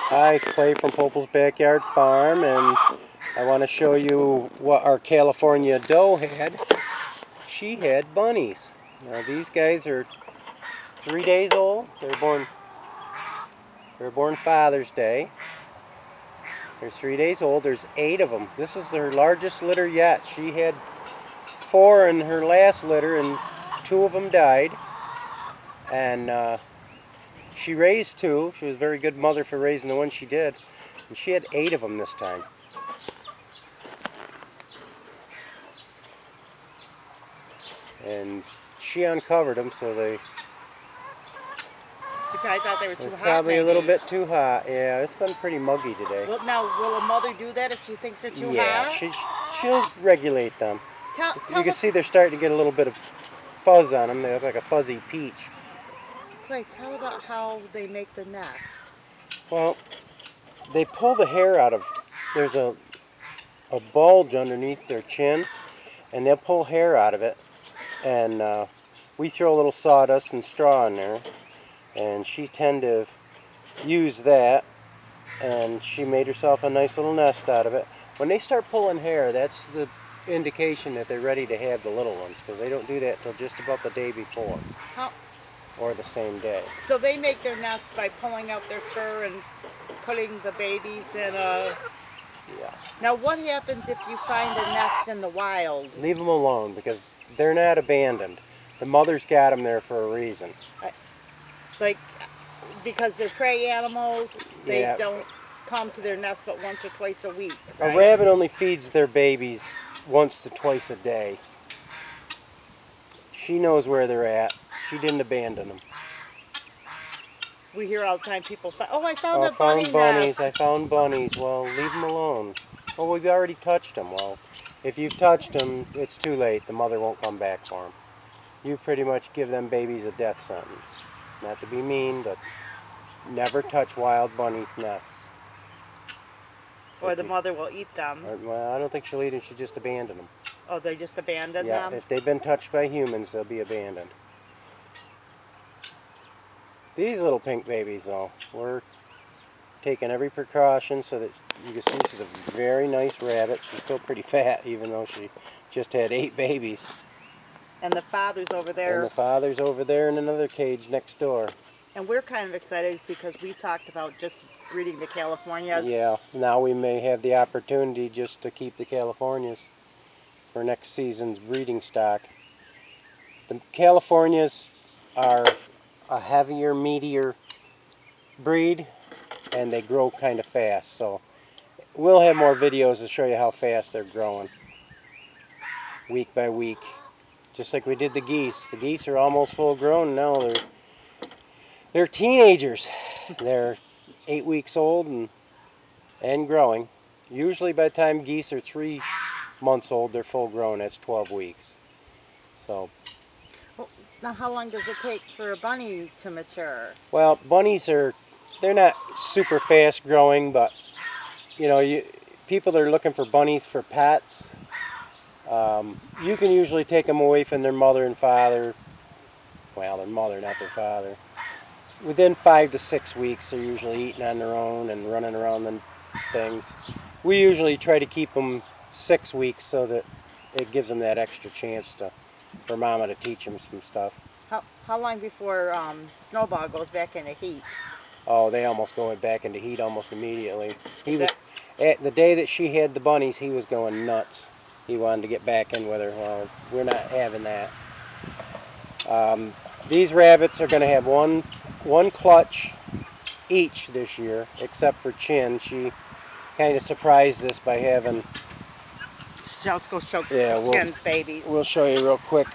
Hi, Clay from Popel's Backyard Farm, and I want to show you what our California doe had. She had bunnies. Now these guys are 3 days old. They were born Father's Day. They're 3 days old. There's 8 of them. This is her largest litter yet. She had 4 in her last litter, and 2 of them died. And she raised 2. She was a very good mother for raising the ones she did. And she had 8 of them this time. And she uncovered them, so She probably thought they were too hot. Probably maybe. A little bit too hot. Yeah, it's been pretty muggy today. Well, now, will a mother do that if she thinks they're too hot? Yeah, she'll regulate them. Tell You can see they're starting to get a little bit of fuzz on them. They look like a fuzzy peach. Clay, tell about how they make the nest. Well, they pull the hair out of. There's a bulge underneath their chin, and they'll pull hair out of it. And we throw a little sawdust and straw in there, and she tend to use that, and she made herself a nice little nest out of it. When they start pulling hair, that's the indication that they're ready to have the little ones, because they don't do that till just about the day before. Or the same day. So they make their nest by pulling out their fur and putting the babies in a... Yeah. Now what happens if you find a nest in the wild? Leave them alone, because they're not abandoned. The mother's got them there for a reason. Like, because they're prey animals, they Yeah. don't come to their nest but once or twice a week, right? A rabbit only feeds their babies once to twice a day. She knows where they're at. She didn't abandon them. We hear all the time people find, oh, I found a found bunny bunnies. nest. I found bunnies. Well, leave them alone. Well, we've already touched them. Well, if you've touched them, it's too late. The mother won't come back for them. You pretty much give them babies a death sentence. Not to be mean, but never touch wild bunnies' nests. Or the mother will eat them. Well, I don't think she'll eat them. She just abandoned them. Oh, they just abandon them? Yeah, if they've been touched by humans, they'll be abandoned. These little pink babies, though, we're taking every precaution so that you can see she's a very nice rabbit. She's still pretty fat, even though she just had 8 babies. And the father's over there. And the father's over there in another cage next door. And we're kind of excited because we talked about just breeding the Californias. Yeah, now we may have the opportunity just to keep the Californias for next season's breeding stock. The Californias are a heavier, meatier breed, and they grow kind of fast. So we'll have more videos to show you how fast they're growing week by week. Just like we did the geese. The geese are almost full grown now. They're teenagers. They're 8 weeks old and growing. Usually by the time geese are 3 months old, they're full grown. That's 12 weeks. So. Well, now how long does it take for a bunny to mature? Well, bunnies they're not super fast growing, but you know, people that are looking for bunnies for pets, you can usually take them away from their mother and father. Well, their mother, not their father. Within 5 to 6 weeks, they're usually eating on their own and running around and things. We usually try to keep them 6 weeks so that it gives them that extra chance for Mama to teach them some stuff. How long before Snowball goes back into heat? Oh, they almost go back into heat almost immediately. At the day that she had the bunnies, he was going nuts. He wanted to get back in with her. Well, we're not having that. These rabbits are going to have one clutch each this year, except for Chin. She kind of surprised us by having... Let's go show Chin's babies. We'll show you real quick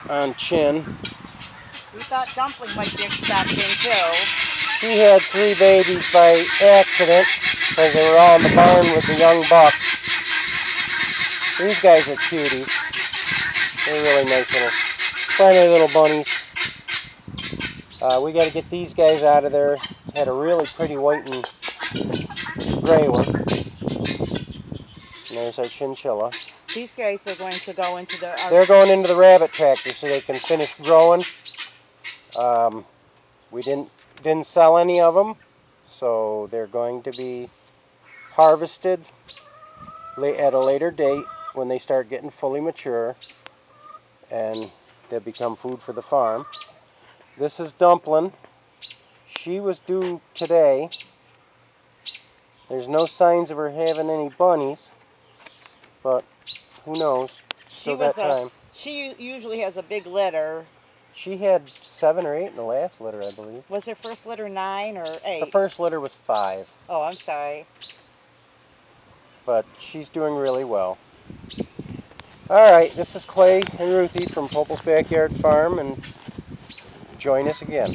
on Chin. We thought Dumpling might be expecting too. She had 3 babies by accident because they were all in the barn with the young bucks. These guys are cuties. They're really nice friendly little bunnies. We got to get these guys out of there. Had a really pretty white and gray one. And there's our chinchilla. These guys are going to go into the... They're going into the rabbit tractor so they can finish growing. We didn't sell any of them. So they're going to be harvested at a later date when they start getting fully mature, and they become food for the farm. This is Dumpling. She was due today. There's no signs of her having any bunnies, but who knows? Still got time. She usually has a big litter. She had 7 or 8 in the last litter, I believe. Was her first litter 9 or 8? The first litter was 5. Oh, I'm sorry. But she's doing really well. Alright, this is Clay and Ruthie from Popel's Backyard Farm, and join us again.